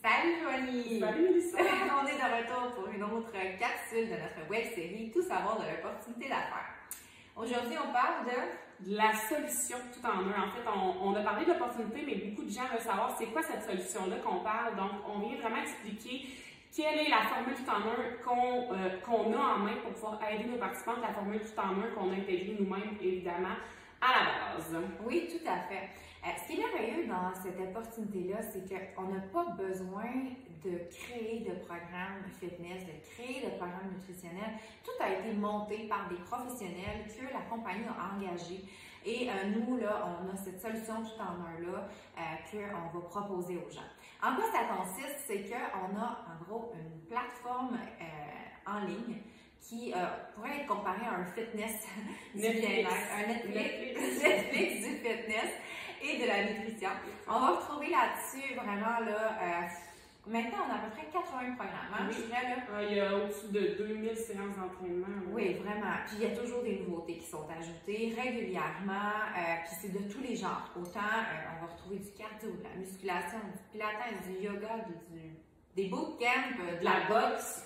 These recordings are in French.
Salut Joanie! Salut Mélissa! On est de retour pour une autre capsule de notre web série Tout savoir de l'opportunité d'affaires. Aujourd'hui, on parle de la solution tout en un. En fait, on a parlé d'opportunité, mais beaucoup de gens veulent savoir c'est quoi cette solution-là qu'on parle. Donc, on vient vraiment expliquer quelle est la formule tout en un qu'on a en main pour pouvoir aider nos participants, la formule tout en un qu'on a intégrée nous-mêmes, évidemment, à la base. Oui, tout à fait. Ce qui est merveilleux dans cette opportunité-là, c'est qu'on n'a pas besoin de créer de programme fitness, de créer de programme nutritionnel. Tout a été monté par des professionnels que la compagnie a engagés. Et nous, là, on a cette solution tout en un-là qu'on va proposer aux gens. En quoi ça consiste? C'est qu'on a, en gros, une plateforme en ligne qui pourrait être comparée à un fitness du bien-être, un Netflix du fitness et de la nutrition. On va retrouver là-dessus vraiment là. Maintenant, on a à peu près 80 programmes. Hein, oui. Je dirais, là. Il y a au-dessus de 2000 séances d'entraînement. Oui, vraiment. Puis il y a toujours des nouveautés qui sont ajoutées régulièrement. Puis c'est de tous les genres. Autant on va retrouver du cardio, de la musculation, du pilates, du yoga, des bootcamps, de la boxe,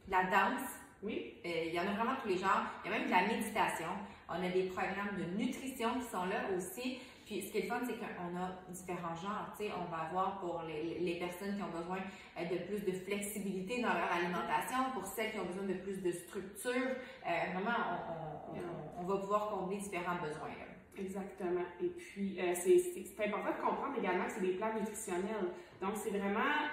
de la danse. Oui. Il y en a vraiment tous les genres. Il y a même de la méditation. On a des programmes de nutrition qui sont là aussi. Puis ce qui est le fun, c'est qu'on a différents genres. Tu sais, on va avoir pour les personnes qui ont besoin de plus de flexibilité dans leur alimentation, pour celles qui ont besoin de plus de structure. Vraiment, on va pouvoir combler différents besoins. Là. Exactement. Et puis, c'est important de comprendre également que c'est des plans nutritionnels. Donc, c'est vraiment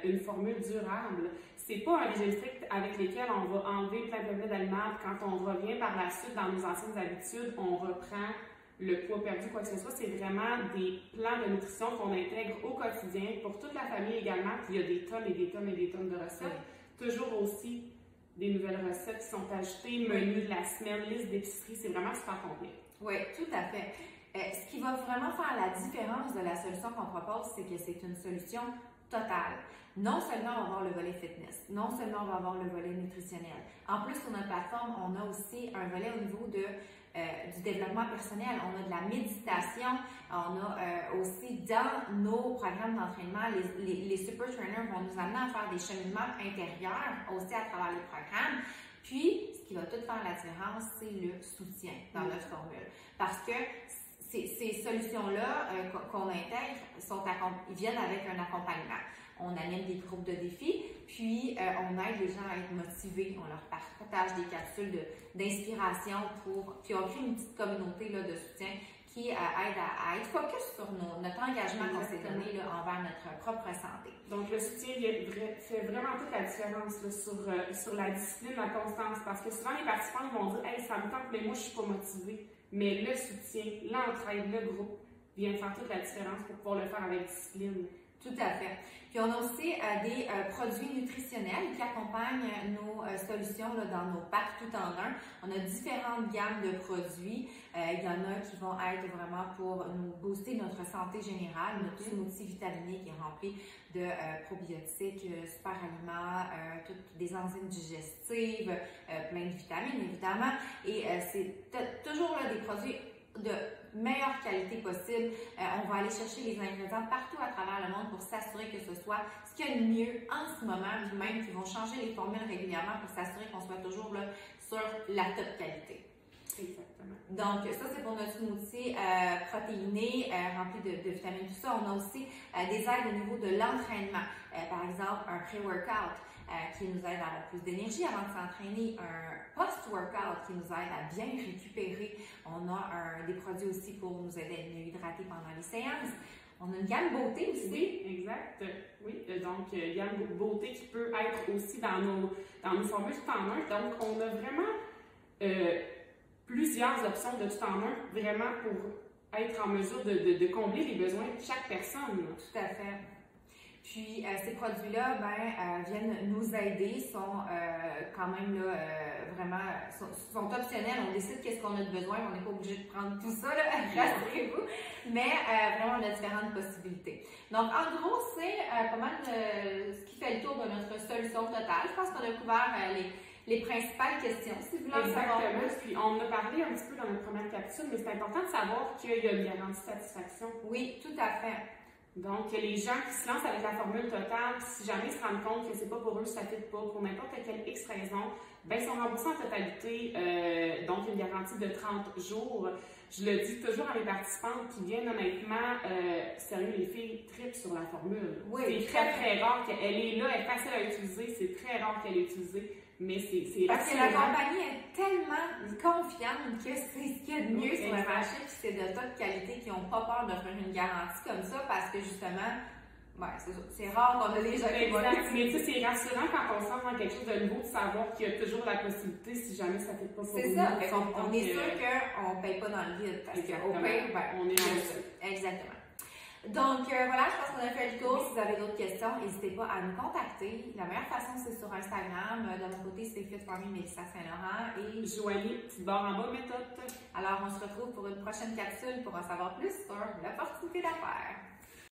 une formule durable. C'est pas un régime strict avec lequel on va enlever plein d'aliments. Quand on revient par la suite dans nos anciennes habitudes, on reprend le poids perdu, quoi que ce soit. C'est vraiment des plans de nutrition qu'on intègre au quotidien pour toute la famille également. Puis, il y a des tonnes et des tonnes et des tonnes de recettes. Toujours aussi des nouvelles recettes qui sont ajoutées, menus de la semaine, liste d'épicerie. C'est vraiment super complet. Oui, tout à fait. Ce qui va vraiment faire la différence de la solution qu'on propose, c'est que c'est une solution totale. Non seulement on va avoir le volet fitness, non seulement on va avoir le volet nutritionnel. En plus, sur notre plateforme, on a aussi un volet au niveau du développement personnel. On a de la méditation, on a aussi dans nos programmes d'entraînement, les super trainers vont nous amener à faire des cheminements intérieurs aussi à travers les programmes. Puis, ce qui va tout faire la différence, c'est le soutien dans notre formule. Parce que ces solutions-là qu'on intègre, ils viennent avec un accompagnement. On anime des groupes de défis, puis on aide les gens à être motivés. On leur partage des capsules d'inspiration puis on crée une petite communauté là, de soutien qui aide à être focus sur notre engagement qu'on s'est donné là, envers notre propre santé. Donc, le soutien fait vraiment toute la différence là, sur la discipline, la constance, parce que souvent les participants ils vont dire « Hey, ça me tente, mais moi, je suis pas motivée. » Mais le soutien, l'entraide, le groupe vient faire toute la différence pour pouvoir le faire avec discipline. Tout à fait. Puis on a aussi des produits nutritionnels qui accompagnent nos solutions là, dans nos packs tout en un. On a différentes gammes de produits. Il y en a qui vont être vraiment pour nous booster notre santé générale, notre smoothie vitaminé qui est rempli de probiotiques, super aliments, toutes des enzymes digestives, plein de vitamines évidemment. Et c'est toujours là, des produits de meilleure qualité possible. On va aller chercher les ingrédients partout à travers le monde pour s'assurer que ce soit ce qu'il y a de mieux en ce moment, puis même qu'ils vont changer les formules régulièrement pour s'assurer qu'on soit toujours là sur la top qualité. Exactement. Donc, ça, c'est pour notre smoothie protéiné, rempli de vitamines, tout ça. On a aussi des aides au niveau de l'entraînement. Par exemple, un pré-workout qui nous aide à avoir plus d'énergie avant de s'entraîner, un post-workout qui nous aide à bien récupérer. On a des produits aussi pour nous aider à nous hydrater pendant les séances. On a une gamme beauté aussi. Oui, exact. Oui, donc gamme beauté qui peut être aussi dans nos formules tout en un. Donc, on a vraiment plusieurs options de tout en un, vraiment pour être en mesure de combler les besoins de chaque personne. Tout à fait. Puis, ces produits-là, viennent nous aider, sont quand même là, vraiment, sont optionnels. On décide qu'est-ce qu'on a de besoin, on n'est pas obligé de prendre tout ça, là, rassurez-vous. Mais vraiment, on a différentes possibilités. Donc, en gros, c'est pas mal ce qui fait le tour de notre solution totale. Je pense qu'on a couvert les principales questions, si vous voulez en savoir plus. Puis, on en a parlé un petit peu dans notre première capsule, mais c'est important de savoir qu'il y a une garantie de satisfaction. Oui, tout à fait. Donc, les gens qui se lancent avec la formule totale, si jamais ils se rendent compte que c'est pas pour eux, ça ne fit pas, pour n'importe quelle X raison, ben, ils sont remboursés en totalité, donc une garantie de 30 jours. Je le dis toujours à mes participantes qui viennent honnêtement, sérieux, les filles trippent sur la formule. Oui, c'est très, très rare qu'elle est là, elle est facile à utiliser, c'est très rare qu'elle est utilisée. Mais c'est parce que la compagnie est tellement confiante que c'est ce qu'il y a de mieux sur le marché, puis c'est de top qualité qui n'ont pas peur d'offrir une garantie comme ça parce que justement, ouais, c'est rare qu'on a des gens qui vont Exact. Mais tu sais, c'est rassurant quand on sent dans quelque chose de nouveau de savoir qu'il y a toujours la possibilité si jamais ça ne fait pas pour nous. C'est ça, on est sûr qu'on ne paye pas dans le vide parce qu'au pire, ben, on est là. Exactement. Donc voilà, je pense qu'on a fait le tour. Si vous avez d'autres questions, n'hésitez pas à nous contacter. La meilleure façon, c'est sur Instagram. De mon côté, c'est Fit For Me Mélissa Saint-Laurent et Joanie, petite barre en bas méthode. Alors, on se retrouve pour une prochaine capsule pour en savoir plus sur l'opportunité d'affaires.